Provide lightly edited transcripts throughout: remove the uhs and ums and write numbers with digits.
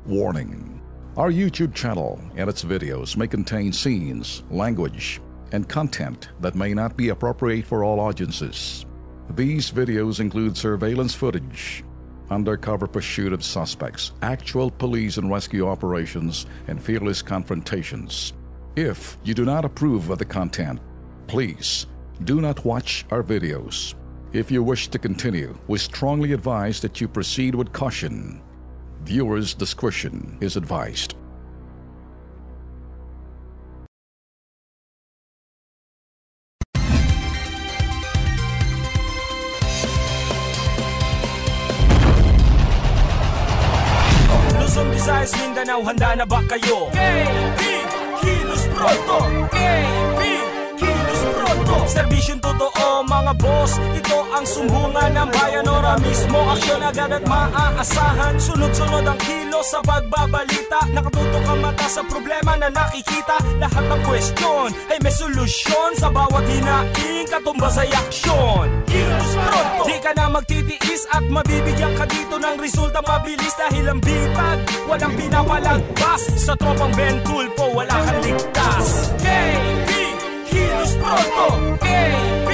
Warning: our YouTube channel and its videos may contain scenes, language, and content that may not be appropriate for all audiences. These videos include surveillance footage, undercover pursuit of suspects, actual police and rescue operations, and fearless confrontations. If you do not approve of the content, please do not watch our videos. If you wish to continue, we strongly advise that you proceed with caution. Viewers' discretion is advised. Luzon, Visayas, Mindanao, handa na ba kayo? KB, Kilos Pronto! KB, Kilos Pronto! Serbisyong totoo mga boss, ito ang sumbungan ng bayan. Ora mismo, aksyon agad at maaasahan. Sunod-sunod ang kilos sa pagbabalita. Nakatutok ang mata sa problema na nakikita. Lahat ng question ay may solusyon. Sa bawat hinaing katumbas ay aksyon. Kilos Pronto! Di ka na magtitiis at mabibigyan ka dito ng resulta mabilis. Dahil ang bitag, walang pinapalagpas. Sa tropang Ben Tulfo, wala kang ligtas. KB, Kilos Pronto! KB,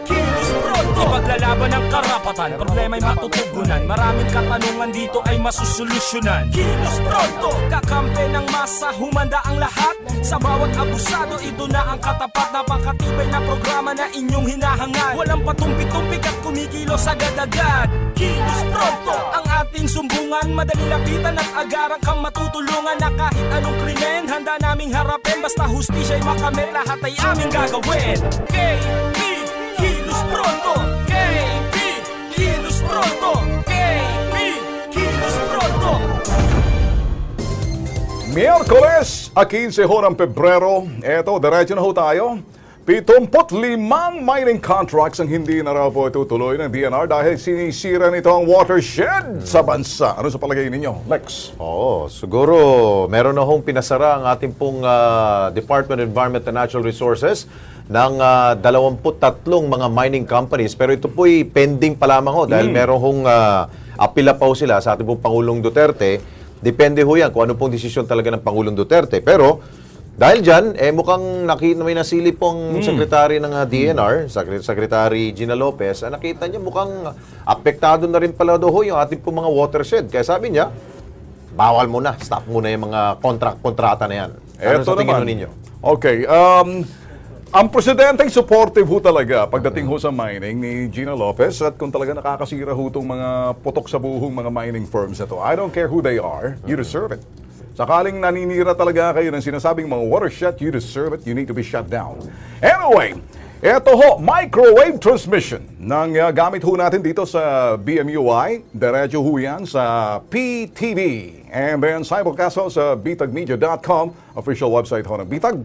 Kilos Pronto! Ipaglalaban ng karapatan, problema'y matutugunan. Maraming katanungan dito ay masusolusyonan. Kilos Pronto! Kakampi ng masa, humanda ang lahat. Sa bawat abusado, ito na ang katapat. Napakatibay na programa na inyong hinahangad. Walang patumpik-tumpik at kumikilos agad-agad. Kilos Pronto! Ang ating sumbungan, madali lapitan at agaran kang matutulungan. Na kahit anong krimen, handa naming harapin. Basta hustisya'y makamit, lahat ay aming gagawin. KB, Kilos Pronto! KB, Kilos Pronto! KB, Kilos Pronto! Miyerkules, 15 ng Pebrero. Eto, diretso na ho tayo. 75 mining contracts ang hindi na raw po tutuloy ng DNR dahil sinisira nito ang watershed sa bansa. Ano sa palagay ninyo, Lex? Siguro meron na hong pinasara ang ating pong Department of Environment and Natural Resources ng 23 mga mining companies. Pero ito po'y pending pa lamang ho dahil meron hong apila pa ho sila sa ating pong Pangulong Duterte. Depende ho yan kung ano pong desisyon talaga ng Pangulong Duterte. Pero dahil dyan, mukhang may nasilip pong sekretary ng DNR, Secretary Gina Lopez, nakita niya mukhang apektado na rin pala ho yung ating pong mga watershed. Kaya sabi niya, bawal muna, stop muna yung mga kontrata na yan. Ano sa tingin ninyo? Okay, ang presidenteng supportive ho talaga pagdating ho sa mining ni Gina Lopez at kung talaga nakakasira ho itong mga putok sa buhong mga mining firms ito. I don't care who they are, you deserve it. Sakaling naninira talaga kayo ng sinasabing mga watershed, you deserve it, you need to be shut down. Anyway, eto ho, microwave transmission ng gamit ho natin dito sa BMUI. Diretso ho yan sa PTV. And then simulcast ho sa bitagmedia.com, official website ho ng Bitag.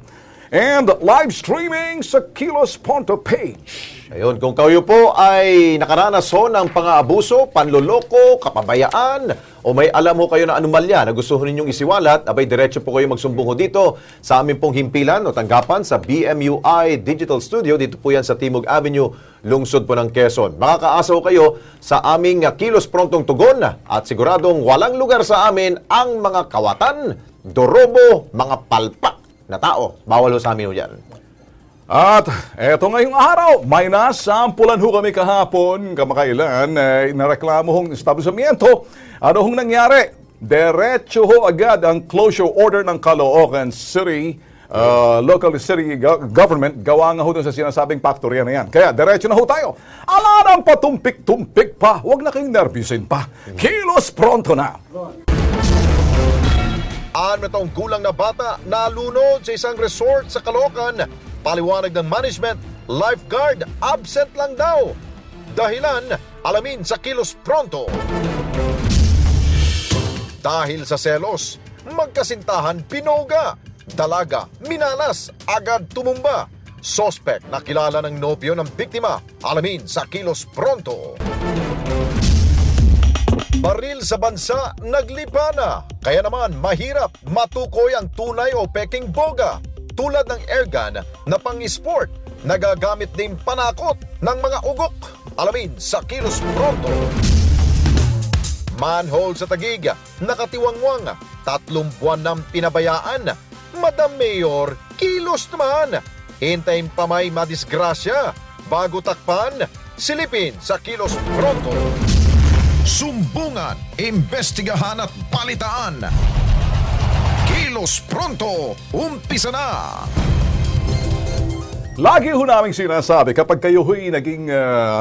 And live streaming sa Kilos Pronto page. Ayun, kung kayo po ay nakaranas ho ng pang-aabuso, panloloko, kapabayaan, o may alam ho kayo na anomalya na gusto ninyong isiwalat, abay diretso po kayo magsumbong ho dito sa aming pong himpilan o tanggapan sa BMUI Digital Studio. Dito po yan sa Timog Avenue, lungsod po ng Quezon. Makakaasa ho kayo sa aming Kilos Prontong tugon at siguradong walang lugar sa amin ang mga kawatan, dorobo, mga palpak na tao. Bawal ho sa amin ho yan. At eto ngayong araw, may nasampulan ho kami kahapon, kamakailan, nareklamo hong establishmento. Ano hong nangyari? Diretso ho agad ang closure order ng Caloocan City, local city government, gawa nga ho dun sa sinasabing factory na yan. Kaya diretso na ho tayo. Alarang patumpik-tumpik pa, huwag na kayong nervyusin pa. Kilos Pronto na! 6 taong gulang na bata nalunod sa isang resort sa Caloocan. Paliwanag ng management, lifeguard absent lang daw. Dahilan, alamin sa Kilos Pronto. Dahil sa selos, magkasintahan pinoga. Dalaga, minalas, agad tumumba. Suspect na kilala ng nobyo ng biktima. Alamin sa Kilos Pronto. Baril sa bansa, naglipa na. Kaya naman, mahirap matukoy ang tunay o peking boga. Tulad ng airgun na pang-sport, nagagamit din panakot ng mga ugok. Alamin sa Kilos Pronto. Manhole sa Taguig, nakatiwangwang. 3 buwan nang pinabayaan. Madam Mayor, kilos naman. Hintayin pa may madisgrasya bago takpan. Silipin sa Kilos Pronto. Sumbungan, imbestigahan at balitaan. Kilos Pronto, umpisa na! Lagi ho naming sinasabi, kapag kayo ho'y naging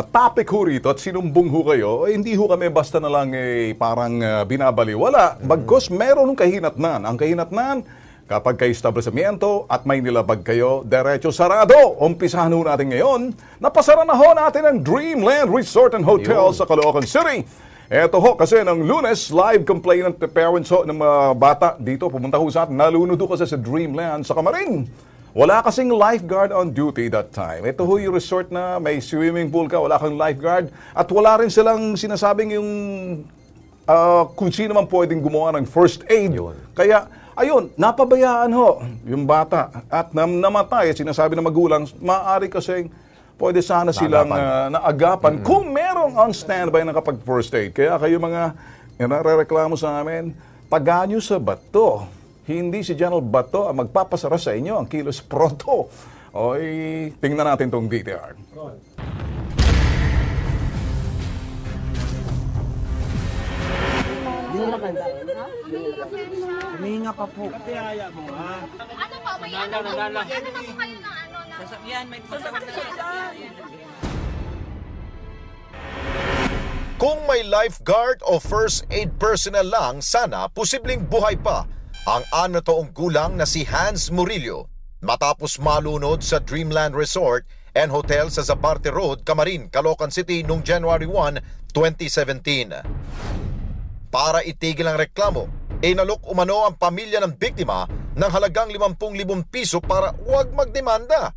topic ho rito at sinumbong ho kayo, hindi ho kami basta na lang parang binabaliwala. Bagkus meron ng kahinatnan. Ang kahinatnan, kapag kayo establishmento at may nilabag kayo, derecho sarado. Umpisahan ho natin ngayon, napasara na ho natin ang Dreamland Resort and Hotel sa Caloocan City. Eto ho, kasi ng Lunes, live complainant parents ho ng mga bata dito, pumunta ho sa atin, nalunod ho kasi sa Dreamland sa Camarin. Wala kasing lifeguard on duty that time. Ito ho yung resort na may swimming pool ka, wala kang lifeguard. At wala rin silang sinasabing yung kung sino man pwedeng gumawa ng first aid. Kaya, ayun, napabayaan ho yung bata. At namatay, sinasabi ng magulang, maaari kasing pwede sana silang naagapan kung merong on standby na kapag first aid. Kaya kayo mga nare-reklamo sa amin, paganyo sa bato. Hindi si General Bato ang magpapasara sa inyo ang Kilos Pronto. Oy, tingnan natin tong DTR. Huminga pa po. Ano pa? May ano na po kayo na Sasakyan, may sasakyan. Kung may lifeguard o first aid personnel lang, sana posibleng buhay pa ang 6 taong gulang na si Hans Murillo matapos malunod sa Dreamland Resort and Hotel sa Zabarte Road, Camarin, Caloocan City noong January 1, 2017. Para itigil ang reklamo, inalok umano ang pamilya ng biktima ng halagang 50,000 piso para huwag magdemanda.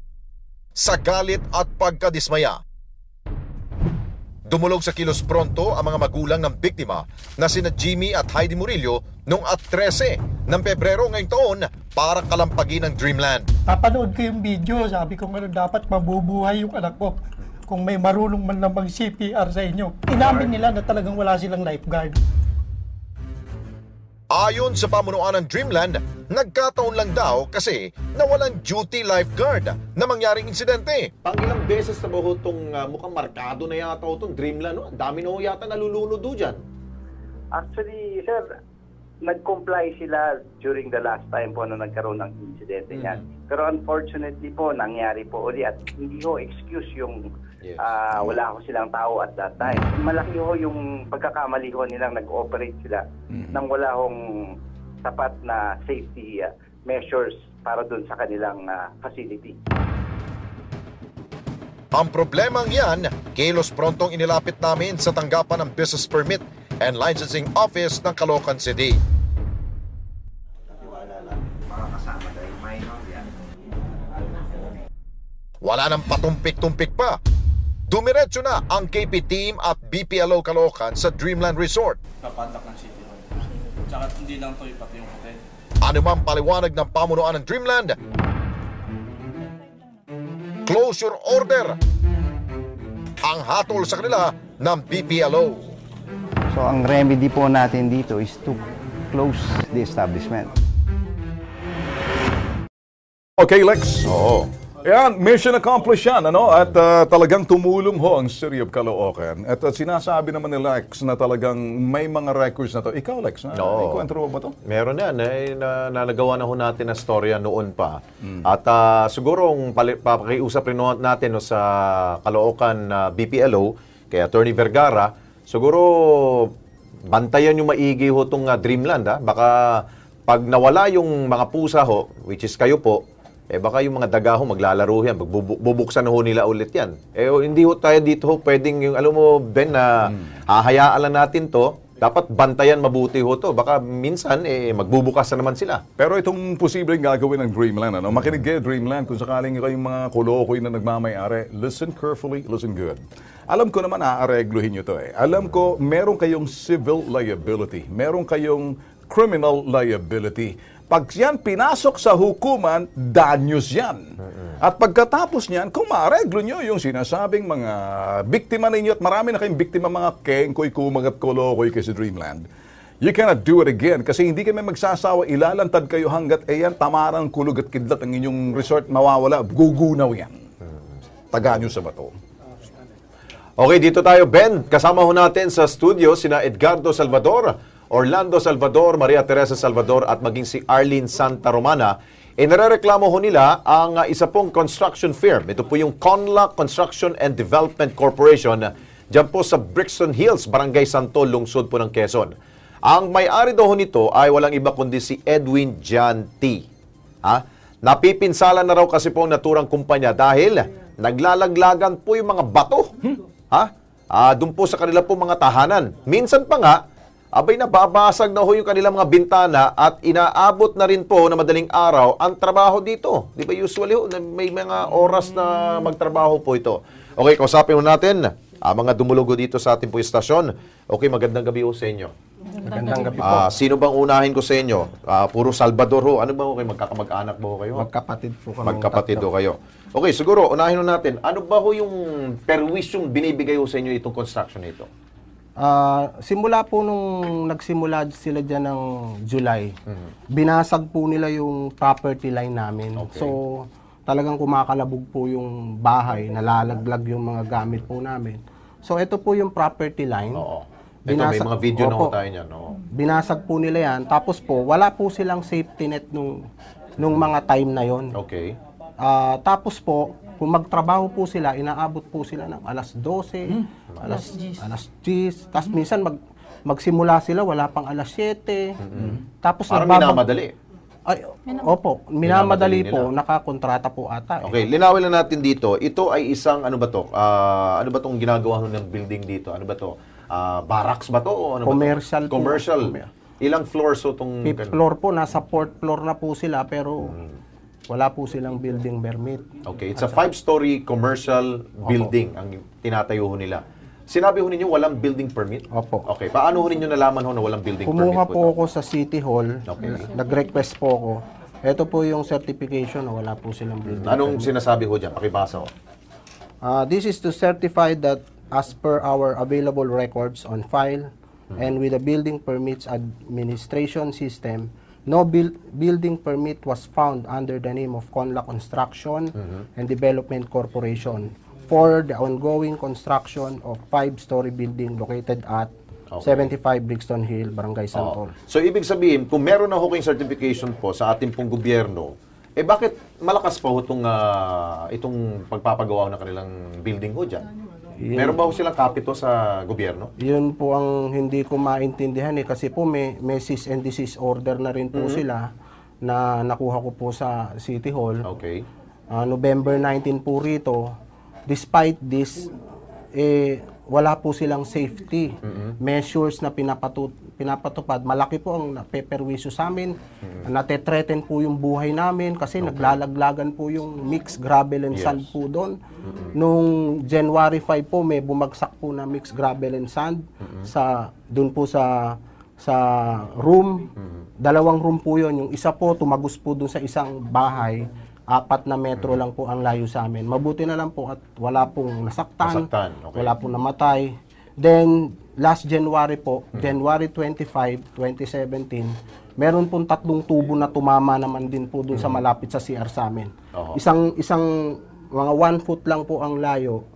Sa galit at pagkadismaya, dumulog sa Kilos Pronto ang mga magulang ng biktima na sina Jimmy at Heidi Murillo noong 13 ng Pebrero ngayong taon para kalampagin ang Dreamland. Papanood ko yung video, sabi ko nga dapat mabubuhay yung anak ko kung may marunong man lang mag-CPR sa inyo. Inamin nila na talagang wala silang lifeguard. Ayon sa pamunuan ng Dreamland, nagkataon lang daw kasi nawalan duty lifeguard na mangyaring insidente. Pangilang beses na ba ho itong mukhang markado na yata ho itong Dreamland? No? Dami na ho yata nalulunod ho dyan. Actually, sir, nag-comply sila during the last time po na nagkaroon ng insidente niyan. Pero unfortunately po, nangyari po uli at hindi ho excuse yung wala ho silang tao at that time. Malaki ho yung pagkakamali ho nilang nag-operate sila nang wala hong sapat na safety measures para dun sa kanilang facility. Ang problemang yan, Kilos Prontong inilapit namin sa tanggapan ng Business Permit and Licensing Office ng Caloocan City. Wala nang patumpik-tumpik pa. Dumiretso na ang KP team at BPLO Caloocan sa Dreamland Resort. Papandak ng City Hall. Tsaka hindi lang to, pati yung hotel. Ano mang paliwanag ng pamunuan ng Dreamland, closure order ang hatol sa kanila ng BPLO. So ang remedy po natin dito is to close the establishment. Okay, Lex. Oo. Yan, mission accomplished yan, ano? At talagang tumulong ho ang City of Caloocan. At sinasabi naman ni Lex na talagang may mga records na to. Ikaw, Lex, ikwentro mo ba to? Meron yan. Nalagawa na ho natin na storya noon pa. At siguro papakiusap rin natin sa Caloocan BPLO, kay Attorney Vergara, siguro bantayan yung maigi ho itong Dreamland. Baka pag nawala yung mga pusa ho, which is kayo po, baka yung mga daga ho maglalaro yan, bubuksan ho nila ulit yan. Hindi ho tayo dito ho pwedeng yung, alam mo Ben, na hahayaan lang natin to, dapat bantayan mabuti ho to. Baka minsan, magbubukas na naman sila. Pero itong posibleng gagawin ng Dreamland, ano? Makinig kayo Dreamland, kung sakaling kayong mga kolokoy na nagmamayari, listen carefully, listen good. Alam ko naman aaregluhin nyo to Alam ko, meron kayong civil liability, meron kayong criminal liability. Pag yan pinasok sa hukuman, danyos yan. At pagkatapos niyan, kung maareglo nyo yung sinasabing mga biktima ninyo, at marami na kayong biktima mga kengkoy, kumag at kolokoy kay sa Dreamland, You cannot do it again kasi hindi kami magsasawa, ilalantad kayo hanggat tamarang kulog at kidlat ang inyong resort, mawawala, gugunaw yan. Taga nyo sa bato. Okay, dito tayo, Ben. Kasama ho natin sa studio sina Edgardo Salvador, Orlando Salvador, Maria Teresa Salvador at maging si Arlene Santa Romana. Narereklamo ho nila ang isa pong construction firm. Ito po yung Conlac Construction and Development Corporation dyan po sa Brixton Hills, Barangay Santol, lungsod po ng Quezon. Ang may-ari daw nito ay walang iba kundi si Edwin John T. Napipinsala na raw kasi po ang naturang kumpanya dahil naglalaglagan po yung mga bato. Doon po sa kanila po mga tahanan. Minsan pa nga, nababasag na ho yung kanilang mga bintana at inaabot na rin po na madaling araw ang trabaho dito. Di ba usually ho, may mga oras na magtrabaho po ito. Okay, kausapin mo natin mga dumulugo dito sa ating po istasyon. Okay, magandang gabi ho sa inyo. Magandang gabi po. Sino bang unahin ko sa inyo? Puro Salvador ho. Ano ba ho kayo? Magkakamag-anak ba ho kayo? Magkapatid po kami. Magkapatid ho kayo. Okay, siguro, unahin ho natin. Ano ba ho yung perwisyong binibigay ho sa inyo itong construction nito? Simula po nung nagsimula sila dyan ng July, binasag po nila yung property line namin. Okay. So, talagang kumakalabog po yung bahay, nalalaglag yung mga gamit po namin. So, ito po yung property line. Oo. Ito, may mga video na ho tayo niyan. Oo. Binasag po nila yan. Tapos po, wala po silang safety net nung mga time na yon. Okay. Tapos po, kung magtrabaho po sila, inaabot po sila ng alas 12, alas 10. Tapos minsan magsimula sila, wala pang alas 7. Tapos parang minamadali. Ay, opo, minamadali po, nakakontrata po ata. Okay, linawin lang natin dito. Ito ay isang, ano ba to? Ano ba tong ginagawa ng building dito? Ano ba to? Barracks ba to? O ano commercial ba to? Commercial. Ilang floors so itong... 5th floor po, nasa 4th floor na po sila, pero wala po silang building permit. Okay, it's a 5-story commercial building ang tinatayo ho nila. Sinabi ho ninyo walang building permit? Opo. Okay, paano ho ninyo nalaman ho na walang building permit? Kumuha po ako sa City Hall, nag-request po ako. Ito po yung certification na wala po silang building Anong permit. sinasabi ho dyan? Pakibasa ho. This is to certify that as per our available records on file and with the building permits administration system, no building permit was found under the name of Conlac Construction and Development Corporation for the ongoing construction of 5-story building located at 75 Brixton Hill, Barangay Santol. So, ibig sabihin, kung meron na ho kayong certification po sa ating pong gobyerno, bakit malakas pa ho itong pagpapagawa ng kanilang building ho dyan? Meron ba ho silang kapito sa gobyerno? Yun po ang hindi ko maintindihan kasi po may cease and desist order na rin po sila na nakuha ko po sa City Hall. Okay. November 19 po rito. Despite this, wala po silang safety measures na pinapatupad. Malaki po ang napeperwisyo sa amin. Nate-threaten po yung buhay namin kasi naglalaglagan po yung mixed gravel and sand po doon. Nung January 5 po, may bumagsak po na mixed gravel and sand doon po sa room. 2 room po yun. Yung isa po, tumagos po doon sa isang bahay. 4 na metro lang po ang layo sa amin. Mabuti na lang po at wala pong nasaktan. Okay. Wala pong namatay. Then, last January po, January 25, 2017, meron pong 3 tubo na tumama naman din po dun sa malapit sa CR sa amin. Isang mga 1 foot lang po ang layo,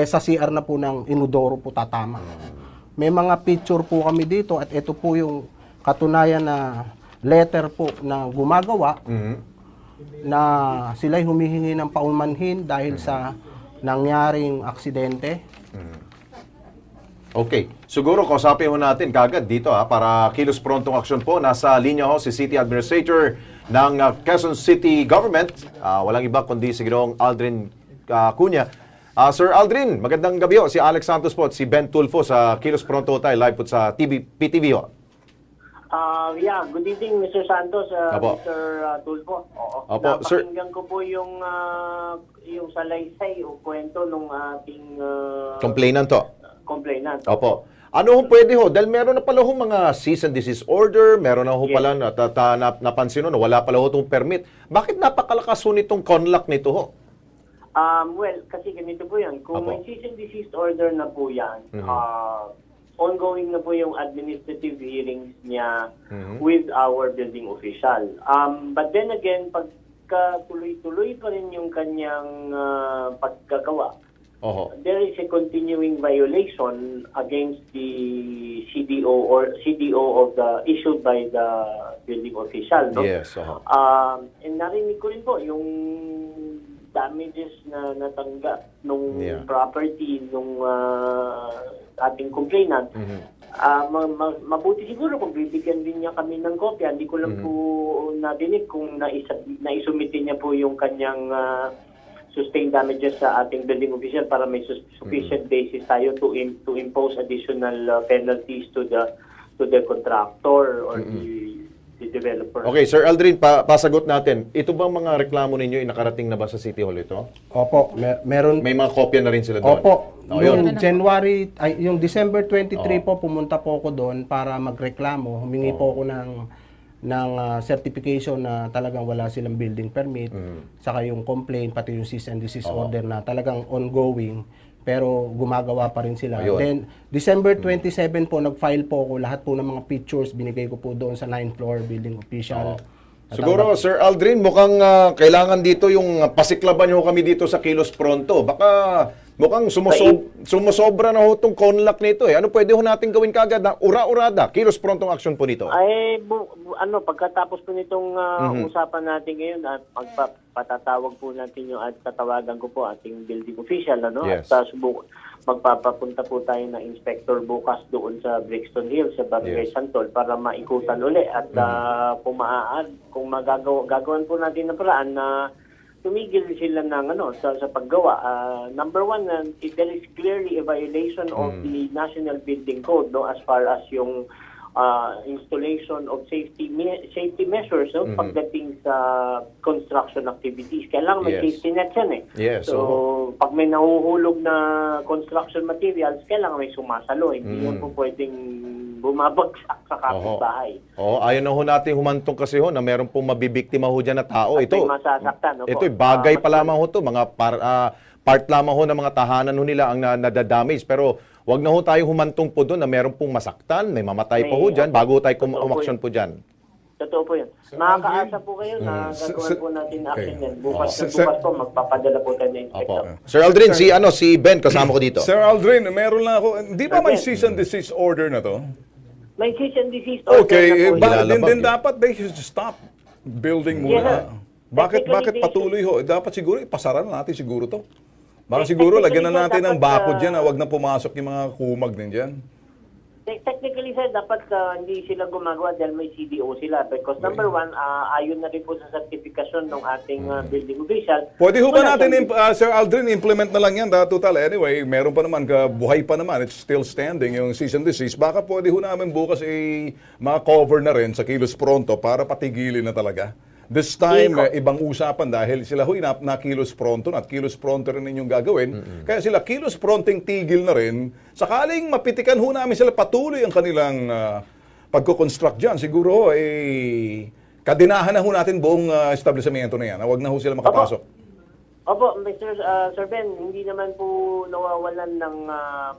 sa CR na po ng inodoro po tatama. May mga picture po kami dito at ito po yung katunayan na letter po na gumagawa na sila'y humihingi ng paumanhin dahil sa nangyaring aksidente. Okay. Siguro kausapin ho natin kagad dito para kilos prontong aksyon po. Nasa linya ho si City Administrator ng Quezon City Government. Walang iba kundi si Ginoong Aldrin Cunha. Sir Aldrin, magandang gabi ho. Si Alex Santos po at si Ben Tulfo sa Kilos Pronto tayo live po sa PTV ho. Good evening, Mr. Santos, Mr. Tulfo. Opo, sir. Napakinggan ko po yung salaysay o kwento ng ating complainant. Opo. Ano ho pwede ho? Dahil meron na pala ho mga cease and desist order, meron na ho pala napansin ho na wala pala ho itong permit. Bakit napakalakas ho nitong Conlac nito ho? Well, kasi ganito po yan. Kung may cease and desist order na po yan, ongoing na po yung administrative hearings niya with our building official. But then again, pagka tuloy-tuloy pa rin yung kanyang pagkagawa, there is a continuing violation against the CDO of the issued by the building official. No? Yes. And narinig ko rin po yung damages na natanggap nung property nung ating complainant. Mabuti siguro kung bibigyan din niya kami ng kopya. Hindi ko lang po nadinig kung naisumite niya po yung kanyang sustained damages sa ating building official para may sufficient basis tayo to impose additional penalties to the contractor or the developer. Okay, Sir Aldrin, pasagot natin. Ito bang mga reklamo ninyo nakarating na ba sa City Hall ito? Opo, meron. May mga kopya na rin sila doon? Opo. Yung December 23 po, pumunta po ako doon para magreklamo. Humingi po ako ng certification na talagang wala silang building permit, saka yung complaint, pati yung cease and desist order na talagang ongoing, pero gumagawa pa rin sila. Ayun. Then, December 27 po, nag-file po ako, lahat po ng mga pictures, binigay ko po doon sa 9th floor building official. Siguro, Sir Aldrin, mukhang kailangan dito yung pasiklaban nyo kami dito sa Kilos Pronto. Baka mukhang sumusobra na ho itong conlac nito eh. Ano pwede ho natin gawin kagad na ura-urada? Kilos Prontong action po nito. Pagkatapos po nitong usapan natin ngayon at patatawag po natin yung at tatawagan ko po ating building official, Yes. At magpapapunta po tayo ng inspector bukas doon sa Brixton Hills sa Barangay Santol para maikutan uli at kung gagawan po natin ng paraan na tumigil sila ng sa paggawa. Number one, there is clearly a violation of the National Building Code as far as yung installation of safety measures pagdating sa construction activities. Kailangan may safety net yan Yes, so, pag may nahuhulog na construction materials, kailangan may sumasalo. Hindi yan po pwedeng bumabagsak sa kapitbahay. Ayaw na ho natin humantong kasi na meron pong mabibiktima ho dyan na tao. Ito, masasaktan. Ito'y bagay pa lamang ho to. Mga part lamang ho ng mga tahanan ho nila ang nadadamage. Pero wag na ho tayo humantong po doon na meron pong masaktan, may mamatay pa ho dyan, bago tayo umaksyon po dyan. Totoo po yun. Makakaasa po kayo na gagawin po natin action yan. Bukas po, magpapadala po tayo ng inspector. Sir Aldrin, si Ben, kasama ko dito. Sir Aldrin, meron lang ako, di ba may cease and desist order na to? May cease and desist order na po. Then dapat they should stop building muna. Bakit patuloy ho? Dapat siguro ipasaran natin siguro to. Baka siguro lagyan na natin ng bakod dyan na wag na pumasok yung mga kumag din dyan. Technically, sir, dapat hindi sila gumagawa dahil may CDO sila. Because number one, ayon na rin po sa certification ng ating building official. Pwede ho ba natin, Sir Aldrin, implement na lang yan? Total, anyway, meron pa naman, buhay pa naman, it's still standing yung cease and desist. Baka pwede ho namin bukas ma-cover na rin sa Kilos Pronto para patigilin na talaga. This time, ibang usapan dahil sila na Kilos Pronto at Kilos Pronto rin ninyong gagawin. Kaya sila Kilos Pronting tigil na rin. Sakaling mapitikan ho namin sila patuloy ang kanilang pagko-construct dyan. Siguro, kadinahan na ho natin buong establishmento na yan. Huwag na ho sila makapasok. Opo, Sir Ben, hindi naman po nawawalan ng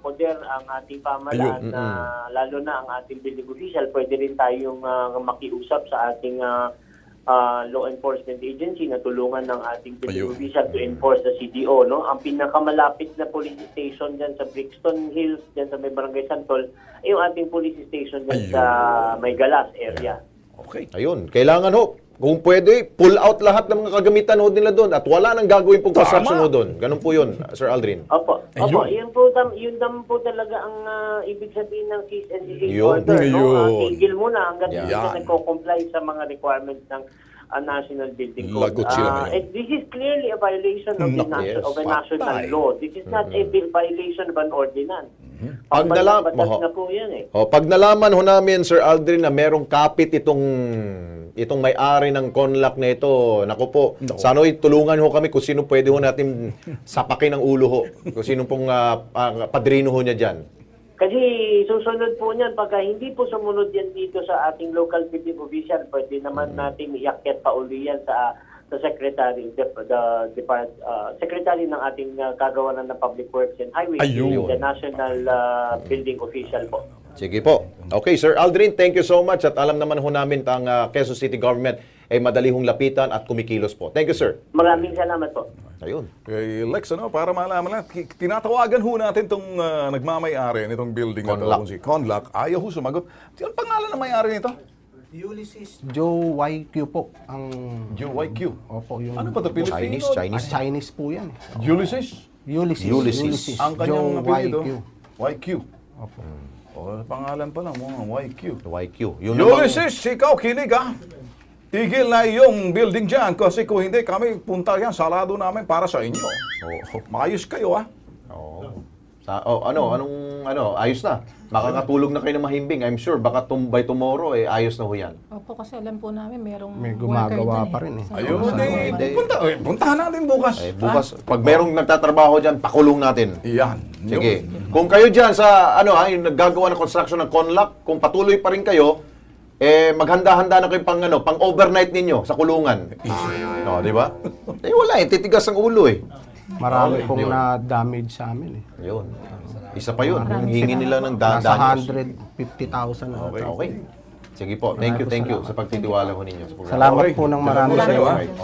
poder ang ating pamahalaan lalo na ang ating building official. Pwede rin tayong makiusap sa ating law enforcement agency na tulungan ng ating building official to enforce the CDO. Ang pinakamalapit na police station dyan sa Brixton Hills, dyan sa may Barangay Santol, ay yung ating police station dyan sa may Galas area. Okay. Ayun. Kailangan kung pwede, pull out lahat ng mga kagamitan nila doon at wala nang gagawin pong construction doon. Ganun po yun, Sir Aldrin. Opo. Yun po talaga ang ibig sabihin ng cease and desist order. Tigil muna hanggang hindi na nagko-comply sa mga requirements ng National Building Code. This is clearly a violation of a national law. This is not a violation of an ordinance. Pag nalaman ho namin, Sir Aldrin, na merong kapit itong may-ari ng conlac na ito, naku po, sana tulungan ho kami kung sino pwede ho natin sapakin ng ulo ho. Kung sino pong padrino ho niya dyan. Kasi susunod po niyan, pagka hindi po sumunod yan dito sa ating local building official, pwede naman natin iakyat pa uli yan sa sa secretary, secretary ng ating kagawaran ng Public Works and Highways, the national building official po. Sige po. Okay, Sir Aldrin, thank you so much. At alam naman ho namin ang Quezon City Government ay madali hong lapitan at kumikilos po. Thank you, sir. Maraming salamat po. Ayun. Kay Lex, para malaman natin, tinatawagan ho natin itong nagmamay-ari nitong building na ito. Si Conlac. Ayaw ho sumagot. Ang pangalan ng may-ari nito? Ulysses Joe YQ po. Ang Joe YQ? Opo. Yung ano pa ito? Pilipino? Chinese po yan. Ulysses? Ulysses. Ang kanyang apelido? YQ. Opo. Pangalan pa lang, YQ. Ulysses, ikaw kinig ha. Tigil na yung building dyan kasi kung hindi kami punta yan, sarado namin para sa inyo. Maayos kayo ha. Ayos na. Makakatulog na kayo ng mahimbing. I'm sure baka by tomorrow ayos na ho yan. Opo, kasi alam po namin may gumagawa pa rin Ayun, puntahan natin bukas. Bukas, pag merong nagtatrabaho dyan, pakulong natin. Iyan. Sige. Kung kayo dyan sa, yung naggagawa ng construction ng Conlac, kung patuloy pa rin kayo, maghanda-handa na kayo pang overnight ninyo sa kulungan. Di ba? Wala titigas ang ulo Marami pong na-damage sa amin Yun. Isa pa yun. Hingi nila ng nasa 150,000. Okay. Sige po. Thank you sa pagtitiwala ko ninyo. Salamat po ng marami.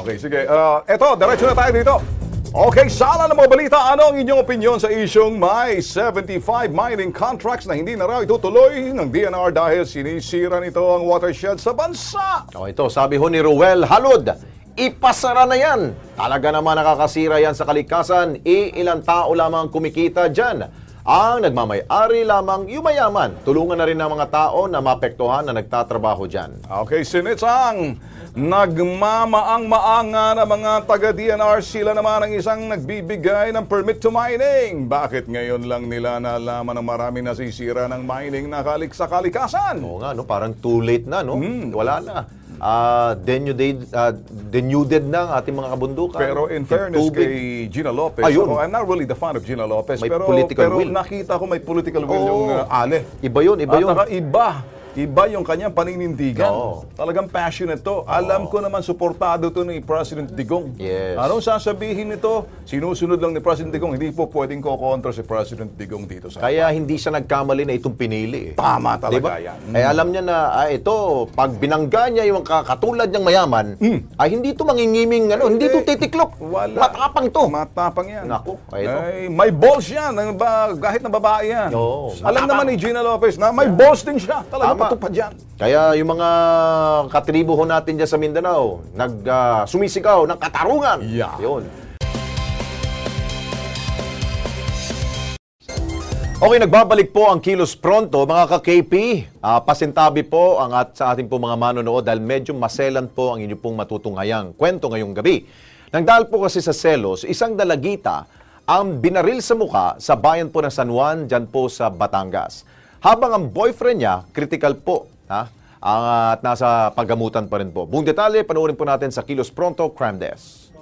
Okay, sige. Eto, diretso na tayo dito. Okay, sala ng mga balita. Ano ang inyong opinion sa isyong may 75 mining contracts na hindi na raw itutuloy ng DNR dahil sinisira nito ang watershed sa bansa? Ito, sabi ho ni Ruel Halod, ipasara na yan. Talaga naman nakakasira yan sa kalikasan. Ilang tao lamang kumikita dyan. Ang nagmamay-ari lamang yumayaman. Tulungan na rin ng mga tao na mapektuhan na nagtatrabaho dyan. Okay, Sinitsang, nagmamaang-maanga na mga taga-DNR, sila naman ang isang nagbibigay ng permit to mining. Bakit ngayon lang nila nalaman ng marami nasisira ng mining na sa kalikasan? Oo nga, parang too late na, Wala na. Denuded na ang ating mga kabundukan. Pero in fairness kay Gina Lopez, I'm not really the fan of Gina Lopez, pero nakita ko may political will yung Ale. Iba yun. At iba yung kanyang paninindigan. Talagang passionate to. Alam ko naman suportado to ni President Digong. Yes. Anong sasabihin nito? Sinusunod lang ni President Digong. Hindi po pwedeng kokontra si President Digong dito sa Kaya hindi siya nagkamali na itong pinili. Tama talaga yan. Alam niya na ito, pag binangga niya yung katulad niyang mayaman, ay hindi ito mangingiming, hindi ito titiklok. Wala. Matapang to. Matapang yan. Naku, may balls yan. Kahit na babae yan. Alam naman ni Gina Lopez na may balls din siya. Talaga patupad yan. Kaya yung mga katribo ho natin dyan sa Mindanao, sumisigaw ng katarungan. Yun. Okay, nagbabalik po ang Kilos Pronto, mga ka-KP. Pasintabi po sa ating po mga manonood dahil medyo maselan po ang inyong pong matutunghayang kwento ngayong gabi. Nang dahil po kasi sa selos, isang dalagita ang binaril sa mukha sa bayan po ng San Juan, dyan po sa Batangas. Habang ang boyfriend niya, critical po, at nasa paggamutan pa rin po. Buong detalye, panoorin po natin sa Kilos Pronto Crime Desk.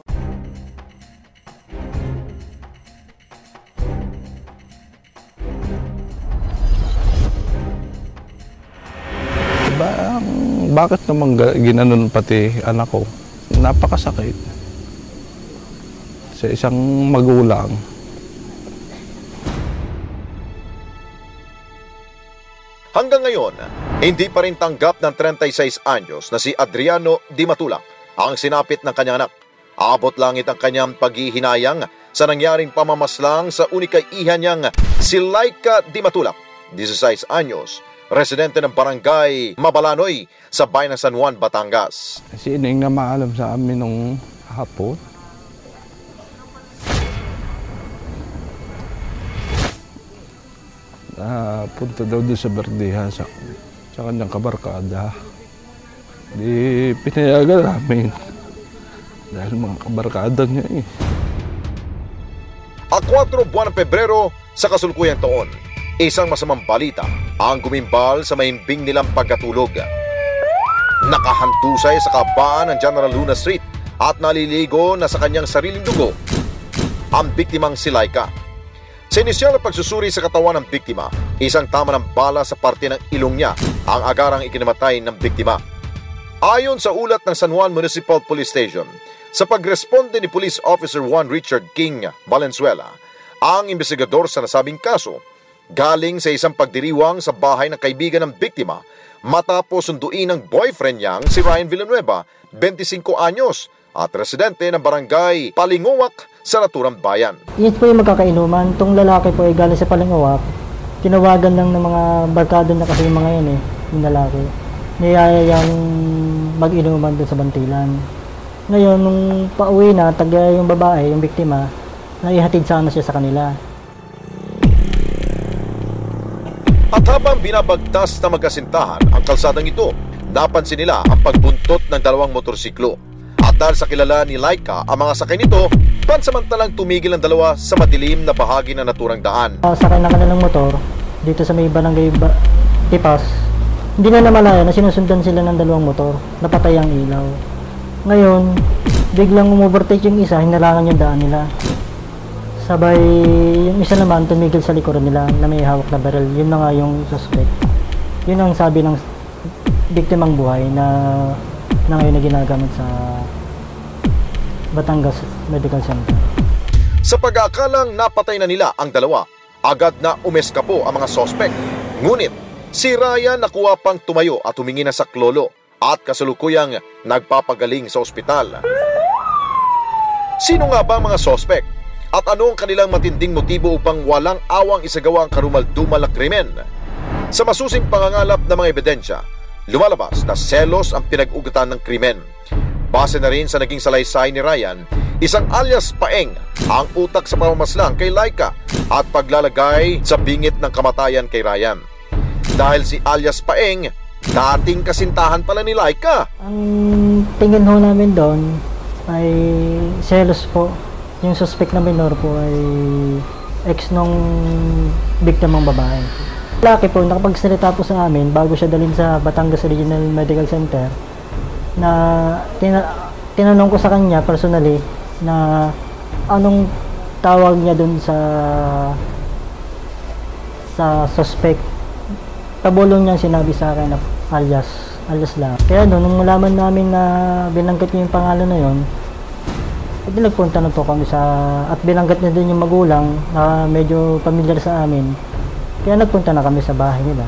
Bakit naman ginanon pati anak ko? Napakasakit. Sa isang magulang. Hanggang ngayon, hindi pa rin tanggap ng 36 anyos na si Adriano Di Matulak ang sinapit ng kanyang anak. Abot langit ang kanyang paghihinayang sa nangyaring pamamaslang sa unikay iha niyang si Laika Di Matulak, 16 anyos, residente ng barangay Mabalanoy sa bayan ng San Juan, Batangas. Si Ining na maalam sa amin nung hapon. Punta daw doon sa Berdeha sa kanyang kabarkada. Di pinayagan namin dahil mga kabarkada niya Ang 4 buwan ng Pebrero sa kasulukuyang taon, isang masamang balita ang gumimbal sa mahimbing nilang pagkatulog. Nakahantusay sa kabaan ng General Luna Street at naliligo na sa kanyang sariling dugo ang biktimang si Laika. Sa inisyal na pagsusuri sa katawan ng biktima, isang tama ng bala sa parte ng ilong niya ang agarang ikinamatay ng biktima. Ayon sa ulat ng San Juan Municipal Police Station, Sa pagresponde ni Police Officer Juan Richard King Valenzuela, ang investigador sa nasabing kaso, galing sa isang pagdiriwang sa bahay ng kaibigan ng biktima matapos sunduin ng boyfriend niyang si Ryan Villanueva, 25 anyos, at residente ng barangay Palinguwak sa naturang bayan. Yan po yung magkakainuman. Itong lalaki po ay galing sa Palinguwak. Tinawagan lang ng mga barkado na kasi yung mga yan yung lalaki. Niyaya yung mag-inuman doon sa Bantilan. Ngayon, nung pauwi na, tagya yung babae, yung biktima, naihatid sana siya sa kanila. At habang binabagtas na magkasintahan ang kalsadang ito, napansin nila ang pagbuntot ng dalawang motorsiklo. At dahil sa kilala ni Laika ang mga sakay nito, pansamantalang tumigil ang dalawa sa madilim na bahagi ng naturang daan. Sakay na kanilang motor dito sa may barangay Tipas. Hindi na namalaya na sinusundan sila ng dalawang motor, napatay ang ilaw. Ngayon, biglang umovertake yung isa, hinalangan yung daan nila. Sabay, yung isa naman tumigil sa likuran nila na may hawak na baril. Yun na nga yung suspect. Yun ang sabi ng biktimang buhay na ngayon na ginagamit sa Batangas Medical Center. Sa pag-aakalang napatay na nila ang dalawa, agad na umeskapo ang mga suspect. Ngunit, si Ryan nakuha pang tumayo at humingi na sa klolo at kasalukuyang nagpapagaling sa ospital. Sino nga ba ang mga suspect? At ano ang kanilang matinding motibo upang walang awang isagawa ang karumal-dumal na krimen? Sa masusing pangangalap ng mga ebidensya, lumalabas na selos ang pinag-ugatan ng krimen. Base na rin sa naging salaysay ni Ryan, isang alias Paeng ang utak sa pamamaslang kay Laika at paglalagay sa bingit ng kamatayan kay Ryan. Dahil si alias Paeng, dating kasintahan pala ni Laika. Ang tingin ho namin doon ay selos po. Yung suspect na minor po ay ex nung biktimang babae. Laki po, nakapagsalita po sa amin bago siya dalhin sa Batangas Regional Medical Center na tinanong ko sa kanya personally na anong tawag niya dun sa suspect. Tabulong niya sinabi sa akin na alias lang. Kaya nung malaman namin na binanggit niya yung pangalan na yun, at nagpunta na po kami at binanggit niya din yung magulang na medyo pamilyar sa amin. Kaya nagpunta na kami sa bahay nila.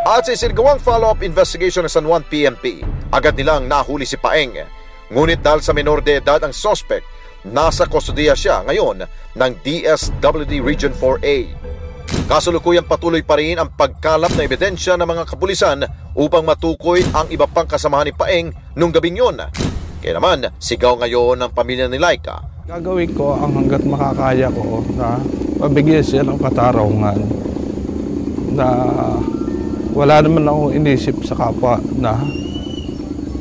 At sa isinagawang follow-up investigation ng San Juan PNP, agad nilang nahuli si Paeng. Ngunit dahil sa menor de edad ang suspect, nasa kustodiya siya ngayon ng DSWD Region 4A. Kasalukuyang patuloy pa rin ang pagkalap na ebidensya ng mga kapulisan upang matukoy ang iba pang kasamahan ni Paeng nung gabing yun. Kaya naman, sigaw ngayon ng pamilya ni Laika. Gagawin ko ang hanggat makakaya ko na mabigyan siya ng katarungan na wala naman akong inisip sa kapwa na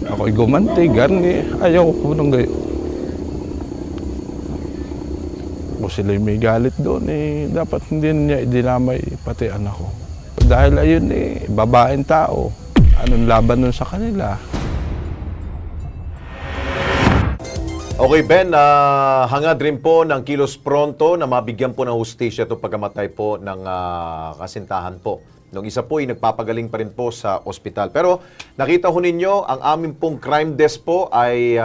ako'y gumanti, garni, ayaw ko nung gayon. Kung sila'y may galit doon, dapat hindi niya idinamay pati anak ko. Dahil ayun babaeng tao, anong laban nun sa kanila? Okay, Ben, hangad rin po ng kilos pronto na mabigyan po ng hustisya itong pagkamatay po ng kasintahan po. Nung isa po ay nagpapagaling pa rin po sa ospital. Pero nakita ho ninyo, ang aming pong crime desk po ay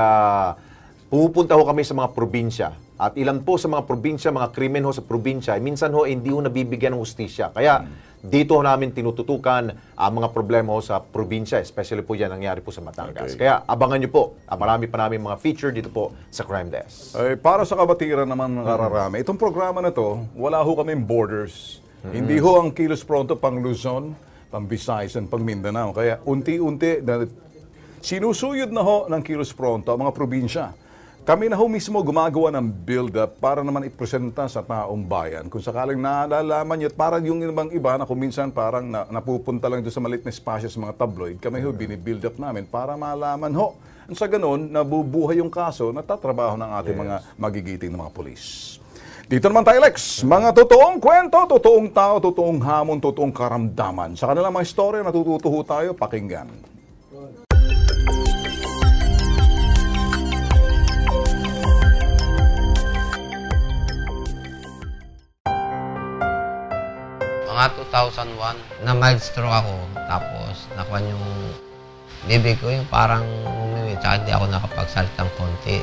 pumupunta ho kami sa mga probinsya. At ilan po sa mga probinsya, mga krimen ho sa probinsya, minsan ho hindi ho nabibigyan ng hustisya. Kaya dito ho namin tinututukan ang mga problema ho sa probinsya, especially po yan nangyari po sa Batangas. Okay. Kaya abangan nyo po, marami pa namin mga feature dito po sa crime desk. Para sa kabatiran naman ng kararami, itong programa na to, wala ho kaming borders. Hindi ho ang Kilos Pronto pang Luzon, pang Visayas, pang Mindanao. Kaya unti-unti, sinusuyod na ho ng Kilos Pronto ang mga probinsya. Kami na ho mismo gumagawa ng build-up para naman ipresenta sa taong bayan. Kung sakaling nalalaman nyo, parang yung ibang iba na kung minsan parang napupunta lang doon sa maliit na espasyo sa mga tabloid, kami ho binibuild up namin para malaman ho. Sa ganun, nabubuhay yung kaso, natatrabaho ng ating mga magigiting ng mga polis. Dito naman tayo, Lex. Mga totoong kwento, totoong tao, totoong hamon, totoong karamdaman. Sa kanilang mga istorya, natututo ho tayo, pakinggan. Mga 2001, na mild stroke ako. Tapos, nakuha yung bibig ko yung parang umiwi, tsaka hindi ako nakapagsalitang konti.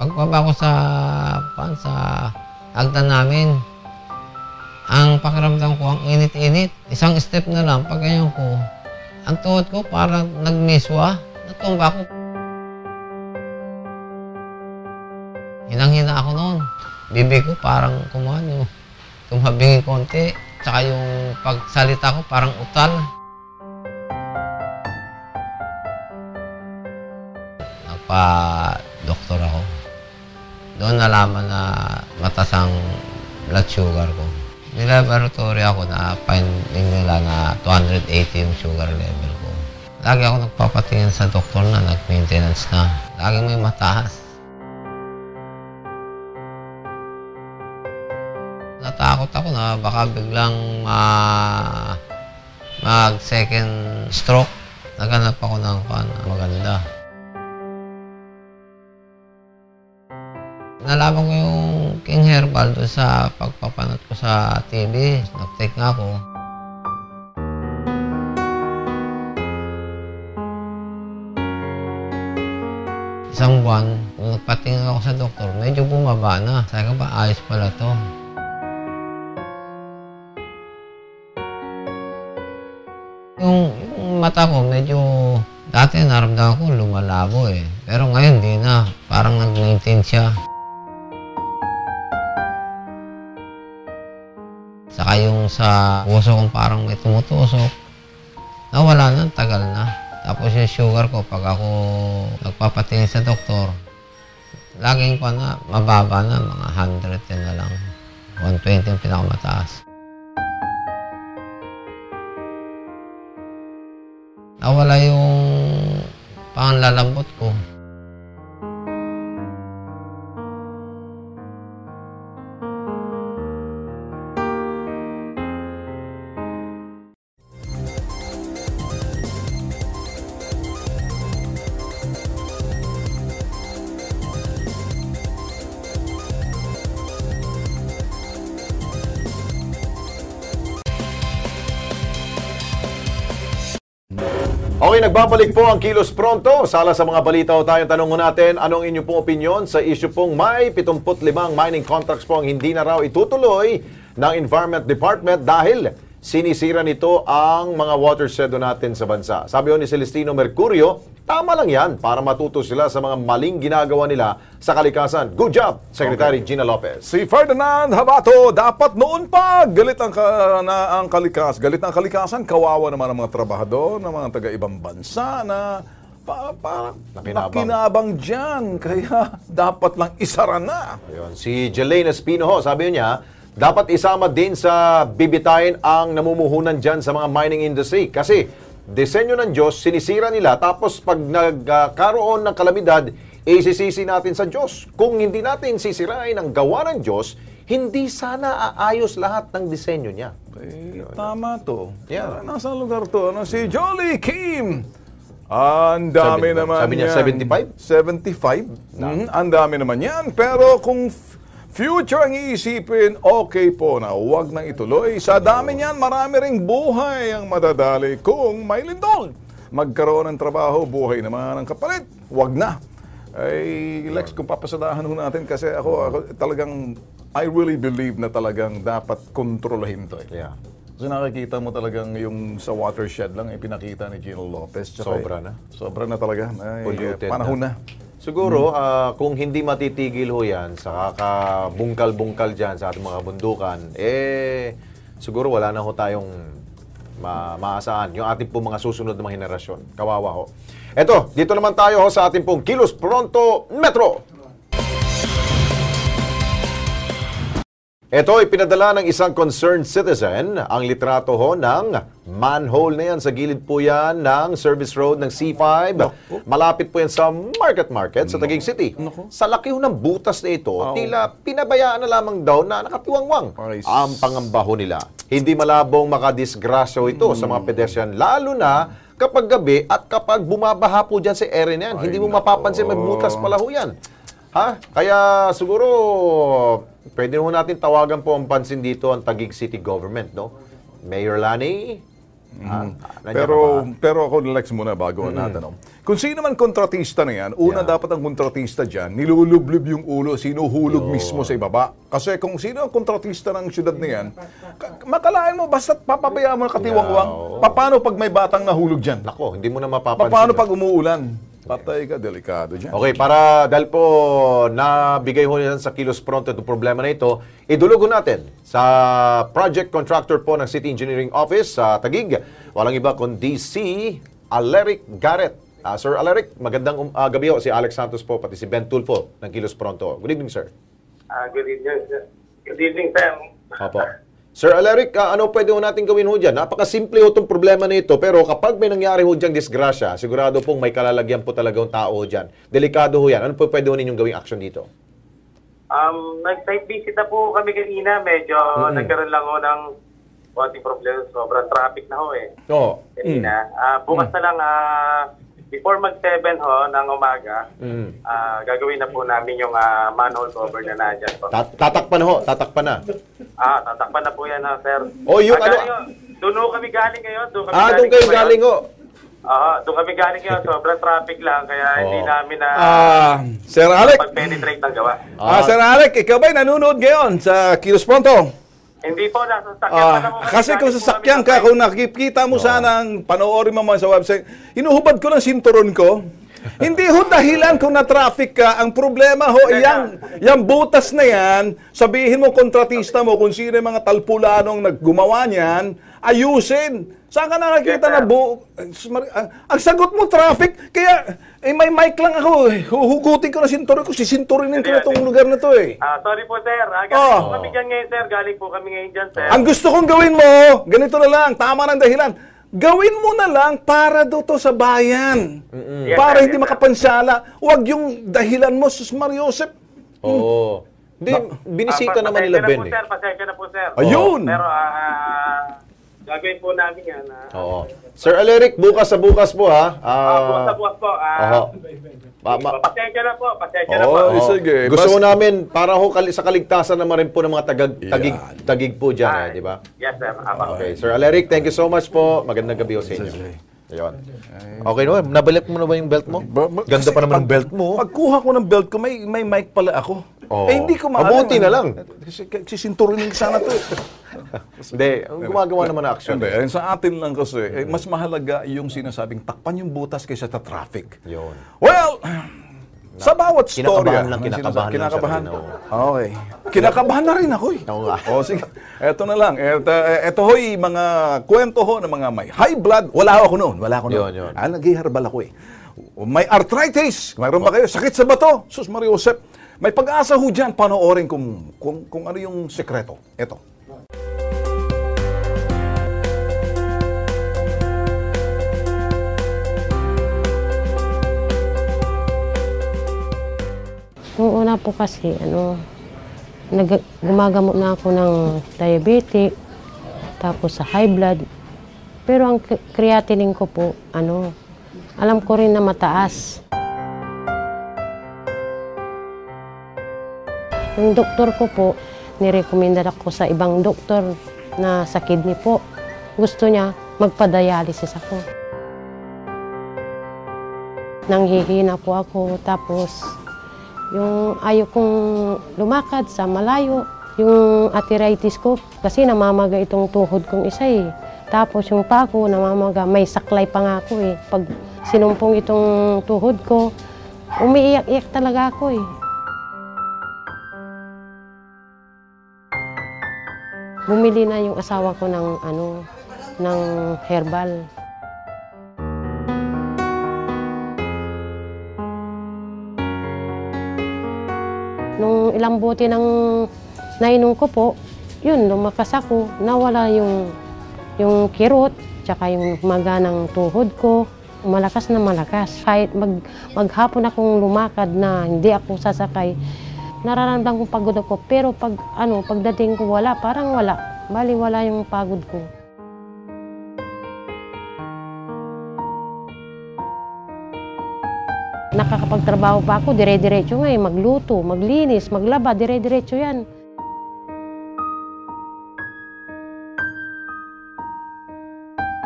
Pagbaba ko sa hagdan namin, ang pakiramdam ko, ang init-init. Isang step na lang, pag ganyan ko, ang tuhod ko parang nagmiswa, natumba ko. Hinang-hina ako noon. Bibig ko parang tumhabingi konti. Tsaka yung pagsalita ko parang utal. Nagpa-doktor ako. Doon nalaman na mataas ang blood sugar ko. Nilaboratory ako na finding nila na 280 yung sugar level ko. Lagi ako nagpapatingin sa doktor na nag-maintenance na. Laging may mataas. Natakot ako na baka biglang mag-second stroke. Naghanap ako ng maganda. Nalaman ko yung King Herbal doon sa pagpapanood ko sa TV. Nag-take nga ako. Isang buwan, nung nagpatingin ako sa doktor, medyo bumaba na. Sabi ko ba, ayos pala to. Yung mata ko, medyo dati naramdaman ko lumalabo eh. Pero ngayon, di na. Parang nag-maintain siya. Saka yung sa puso kong parang may tumutusok, nawala na, tagal na. Tapos yung sugar ko, pag ako nagpapatingin sa doktor, laging pa na, mababa na, mga 110 na lang. 120 yung pinakamataas. Nawala yung panlalambot ko. Okay, nagbabalik po ang Kilos Pronto. Sala sa mga balita o tayong tanong natin, anong inyong pong opinion sa issue pong may 75 mining contracts po ang hindi na raw itutuloy ng Environment Department dahil sinisira nito ang mga watershed natin sa bansa. Sabi ni Celestino Mercurio, tama lang yan para matuto sila sa mga maling ginagawa nila sa kalikasan. Good job, Secretary Gina Lopez. Si Ferdinand Habato, dapat noon pa galit ang kalikasan. Kawawa naman ang mga trabahador ng mga taga-ibang bansa na nakinabang dyan. Kaya dapat lang isara na. Ayun. Si Jelena Espino, sabi niya, dapat isama din sa bibitayin ang namumuhunan dyan sa mga mining industry. Kasi disenyo ng Diyos, sinisira nila, tapos pag nagkaroon ng kalamidad, isisisi natin sa Diyos. Kung hindi natin sisirain ang gawa ng Diyos, hindi sana aayos lahat ng disenyo niya. Tama to. Yeah. Nasa lugar to? Si Jolie Kim. Ang dami naman sabi niya, 75? 75? Ang dami naman yan. Pero kung future ang iisipin, okay po na huwag nang ituloy. Sa dami niyan, marami ring buhay ang madadali kung may lindol. Magkaroon ng trabaho, buhay naman ang kapalit. Huwag na. Ay, Lex, kung papasadahan ho natin, kasi ako talagang, I really believe na talagang dapat kontrolahin to. Yeah. Kasi nakikita mo talagang yung sa watershed lang, pinakita ni Gina Lopez. Sobra na. Sobra na talaga. Ay, panahon na. Siguro, kung hindi matitigil ho yan sa kakabungkal-bungkal dyan sa ating mga bundukan, siguro wala na ho tayong maasahan. Yung ating pong mga susunod na mga henerasyon. Kawawa ho. Eto, dito naman tayo ho sa ating pong Kilos Pronto Metro. Ito ay pinadala ng isang concerned citizen, ang litrato ho ng manhole na yan. Sa gilid po yan ng service road ng C5. Malapit po yan sa Market sa Taguig City. Sa laki ho ng butas na ito, tila pinabayaan na lamang daw na nakatiwangwang ang pangambaho nila. Hindi malabong makadisgrasyo ito sa mga pedestrian, lalo na kapag gabi at kapag bumabaha po dyan sa area na yan. Hindi mo mapapansin, may butas pala ho yan. Kaya siguro pwede mo natin tawagan po ang pansin dito ang Taguig City Government, no? Mayor Lani? Pero ako, Lex, muna bago natin. Kung sino man kontratista na yan, dapat ang kontratista dyan, nilulublub yung ulo, sinuhulog mismo sa ibaba. Kasi kung sino ang kontratista ng syudad na yan, makalain mo, basta papabayaan mo na katiwang-wang. Paano pag may batang nahulog dyan? Nako, hindi mo na mapapansin. Paano pag umuulan? Patay ka, delikado dyan. Okay, dahil po nabigay ho niyan sa Kilos Pronto itong problema na ito, idulugo natin sa project contractor po ng City Engineering Office sa Taguig. Walang iba kundi si Aleric Garrett. Sir Aleric, magandang gabi ho. Si Alex Santos po, pati si Ben Tulfo ng Kilos Pronto. Good evening, sir. Good evening, sir. Good evening, Sam. Opo. Sir Aleric, ano pwede ho natin gawin ho dyan? Napakasimple ho itong problema na ito, pero kapag may nangyari ho dyan disgrasya, sigurado pong may kalalagyan po talagang tao ho dyan. Delikado ho yan. Ano po pwede ho ninyong gawing action dito? Nag-site visit na po kami kanina. Medyo nagkaroon lang ho ng konting problema. Sobrang traffic na ho eh. Oo. Kanina. Bukas na lang, before mag-7 ho ng umaga, gagawin na po namin yung manhole cover na nadyan po. Tatakpan ho? Tatakpan na? Tatakpan na po yan, sir. Yung ano? Doon ho kami galing ngayon. Doon kayo galing ho? Doon kami galing ngayon. Sobrang traffic lang, kaya hindi namin na Sir Alec, pag-penetrate ng gawa. Sir Alec, ikaw ba'y nanonood ngayon sa Kilos Pronto? Hindi po, nasa sakyan pa na po. Kasi kung sasakyan ka, kung nakikita mo sana ang panoorin mo sa website, inuhubad ko ng sinturon ko. Hindi ho dahilan kung na-traffic ka. Ang problema ho, yung butas na yan, sabihin mo kontratista mo kung sino yung mga talpulanong naggumawa niyan, ayusin. Saan ka nakakita na ang sagot mo, traffic. Kaya, may mic lang ako. Huhugutin ko na sinturon ko. Sisinturinin ko na itong lugar na to eh. Sorry po, sir. Galing po kami dyan ngayon, sir. Galing po kami ngayon dyan, sir. Ang gusto kong gawin mo, ganito na lang, tama ng dahilan. Gawin mo na lang para to sa bayan. Para hindi makapansala. Huwag yung dahilan mo, Sus Mariosep. Oo. Hindi, binisita naman nila Ben eh. Pasensya na po, sir. Ayun! Pero, gagawin po namin yan. Oo. Sir Aleric, bukas sa bukas po ha. Bukas sa bukas po. Pasensya na po. Pasensya na po. Sige. Gusto mo namin, para ho sa kaligtasan naman rin po ng mga tagig po dyan, di ba? Yes, sir. Okay. Sir Aleric, thank you so much po. Magandang gabi ho sa inyo. Ayun. Okay no, nabalik mo na ba yung belt mo? Ganda pa naman ng belt mo. Pagkuha ko ng belt ko, may mic pala ako. Hindi ko maalam. Mabuti na lang. Sisinturin sana to. Hindi, gumagawa naman na action. Hindi, sa atin lang kasi, mas mahalaga yung sinasabing takpan yung butas kaysa sa traffic. Yun. Well, sa bawat storya. Kinakabahan. Okay. Kinakabahan na rin ako eh. Sige. Eto na lang. Eto ho'y mga kwento ho ng mga may high blood. Wala ako noon. Yun. Nag-herbal ako eh. May arthritis. Mayroon ba kayo? Sakit sa bato. Sus Mariosep. May pag-asa ho dyan. Panoorin kung ano yung sekreto. Eto. Noong una po kasi, gumagamot na ako ng diabetic, tapos sa high blood. Pero ang creatinine ko po, alam ko rin na mataas. Yung doktor ko po, nirekomenda ako sa ibang doktor na sa kidney po. Gusto niya magpa-dialysis ako. Nanghihina po ako, tapos yung ayaw kong lumakad sa malayo, yung arthritis ko, kasi namamaga itong tuhod kong isa eh. Tapos yung paa ko namamaga, may saklay pa nga ako eh. Pag sinumpong itong tuhod ko, umiiyak-iyak talaga ako eh. Bumili na yung asawa ko ng herbal. Nung ilang bote ng nainom ko po, yun, lumakas ako. Nawala yung kirot, tsaka yung maga ng tuhod ko. Malakas na malakas. Kahit maghapon akong lumakad na hindi ako sasakay, nararamdaman kong pagod ako. Pero pagdating ko wala, parang wala. Bali wala yung pagod ko. Nakakapagtrabaho pa ako, dire-diretso nga eh, magluto, maglinis, maglaba, dire-diretso yan.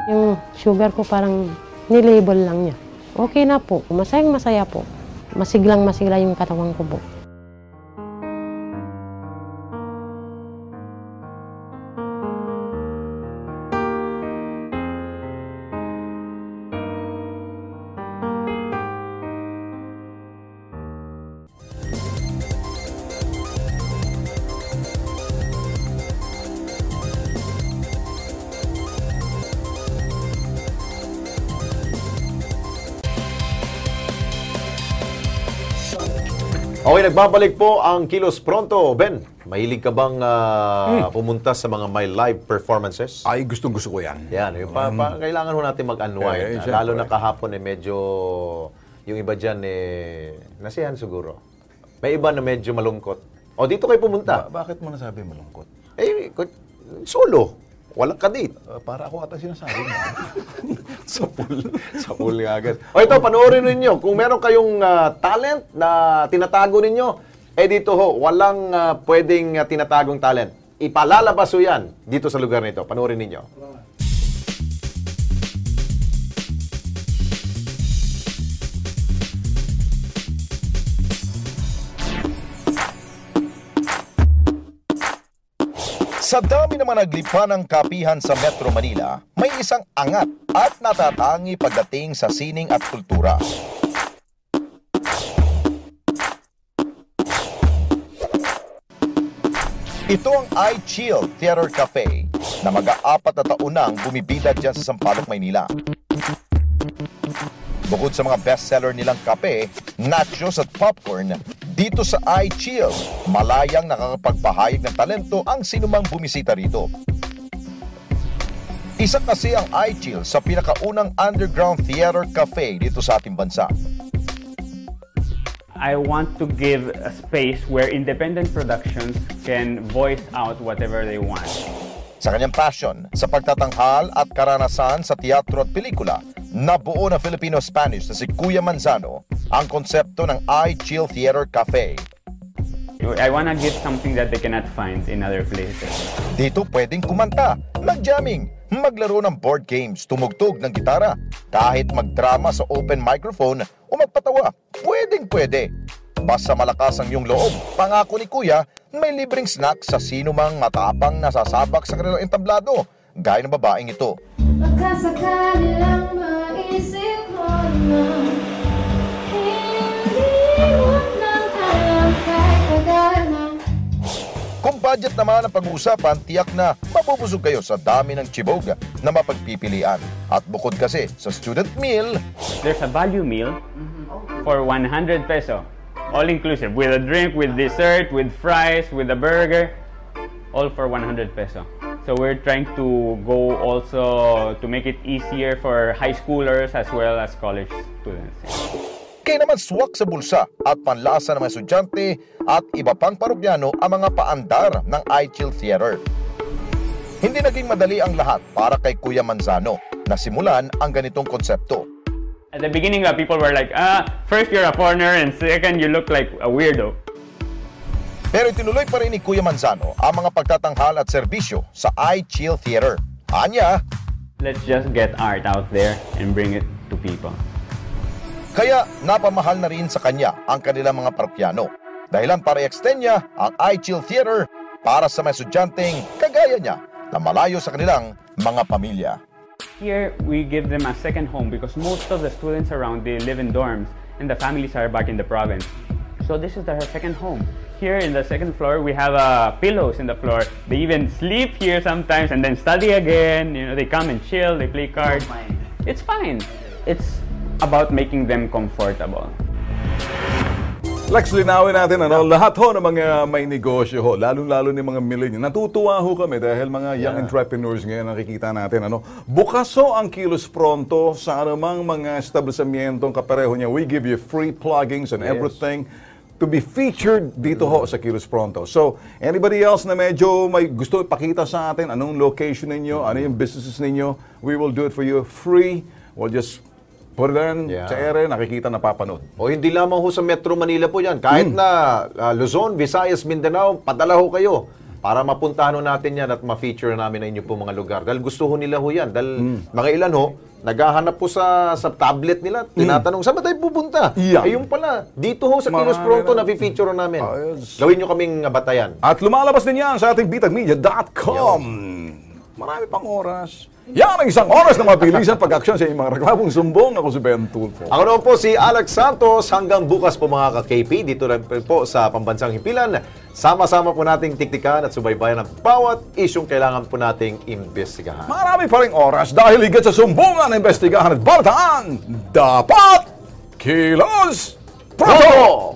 Yung sugar ko parang nilabel lang niya. Okay na po, masayang-masaya po. Masiglang-masigla yung katawan ko po. Okay, nagbabalik po ang Kilos Pronto. Ben, mahilig ka bang pumunta sa mga my live performances? Ay, gustong-gusto ko yan. Yan, kailangan ho natin mag-unwind. Lalo na kahapon medyo, yung iba dyan nasiyahan siguro. May iba na medyo malungkot. O, dito kayo pumunta. Bakit mo nasabi malungkot? Solo. Walang kadate. Para ako ata sinasabi mo. Sa pool nga agad. O ito, panoorin ninyo. Kung meron kayong talent na tinatago ninyo, dito ho, walang pwedeng tinatagong talent. Ipalalabas ho yan dito sa lugar nito. Panoorin ninyo. Sa dami naman naglipa ng kapihan sa Metro Manila, may isang angat at natatangi pagdating sa sining at kultura. Ito ang iChill Theater Cafe na mag-aapat na taon nang bumibida dyan sa Sampaloc, Maynila. Bukod sa mga bestseller nilang kape, nachos at popcorn, dito sa iChill, malayang nakakapagpahayag ng talento ang sinumang bumisita rito. Isa kasi ang iChill sa pinakaunang underground theater cafe dito sa ating bansa. I want to give a space where independent productions can voice out whatever they want. Sa kanyang passion sa pagtatanghal at karanasan sa teatro at pelikula, nabuo na Filipino-Spanish na si Kuya Manzano ang konsepto ng iChill Theater Cafe. I want to give something that they cannot find in other places. Dito pwedeng kumanta, mag-jamming, maglaro ng board games, tumugtog ng gitara, kahit magdrama sa open microphone o magpatawa, pwedeng-pwede. Basta malakas ang iyong loob, pangako ni Kuya, may libreng snack sa sino mang matapang nasasabak sa kanilang entablado, gaya ng babaeng ito. Magkasakali lang maisip mo na hindi mo nang alam kahit kagalang. Kung budget naman ang pag-uusapan, tiyak na mabubusog kayo sa dami ng chibog na mapagpipilian. At bukod kasi sa student meal, there's a value meal for 100 peso. All inclusive, with a drink, with dessert, with fries, with a burger, all for 100 peso. So we're trying to go also to make it easier for high schoolers as well as college students. Kaya naman swak sa bulsa at panlasa ng mga estudyante at iba pang parokyano ang mga paandar ng iChill Theater. Hindi naging madali ang lahat para kay Kuya Manzano na simulan ang ganitong konsepto. At the beginning, people were like, first you're a foreigner and second you look like a weirdo. Pero itinuloy pa rin ni Kuya Manzano ang mga pagtatanghal at serbisyo sa iChill Theater. Anya, let's just get art out there and bring it to people. Kaya napamahal na rin sa kanya ang kanilang mga parokyano. Dahilan para i-extend niya ang iChill Theater para sa mga estudyanteng kagaya niya na malayo sa kanilang mga pamilya. Here, we give them a second home because most of the students around, they live in dorms and the families are back in the province. So this is their second home. Here in the second floor, we have pillows in the floor. They even sleep here sometimes and then study again. You know, they come and chill, they play cards. It's fine. It's about making them comfortable. Lex, linawin natin, lahat ho ng mga may negosyo ho, lalong-lalo ni mga millennials. Natutuwa ho kami dahil mga young entrepreneurs ngayon nakikita natin. Bukas ho ang Kilos Pronto sa anumang mga establishmentong kapareho niya. We give you free pluggings and everything to be featured dito ho sa Kilos Pronto. So, anybody else na medyo may gusto ipakita sa atin, anong location ninyo, ano yung businesses ninyo, we will do it for you free. We'll just put it in sa ere, nakikita, napapanood. O hindi lamang ho sa Metro Manila po yan. Kahit na Luzon, Visayas, Mindanao, padala ho kayo. para mapuntahan natin yan at ma-feature namin na inyo po mga lugar. Dahil gusto ho nila ho yan. Dahil mga ilan ho, naghahanap po sa tablet nila, tinatanong, saan ba tayo pupunta? Ayun pala, dito ho sa Kilos Pronto, na-feature namin. Gawin nyo kaming batayan. At lumalabas din yan sa ating bitagmedia.com. Marami pang oras. Yan ang isang oras na mabilisan pag-aksyon sa mga reklamong sumbong. Ako si Ben Tulfo. Ako naman po si Alex Santos. Hanggang bukas po mga ka-KP, dito rin po sa Pambansang Himpilan. Sama-sama po nating tiktikan at subaybayan ang bawat isyong kailangan po nating imbestigahan. Marami pa ring oras dahil higit sa sumbungan, imbestigahan at balitaan, dapat Kilos Pronto!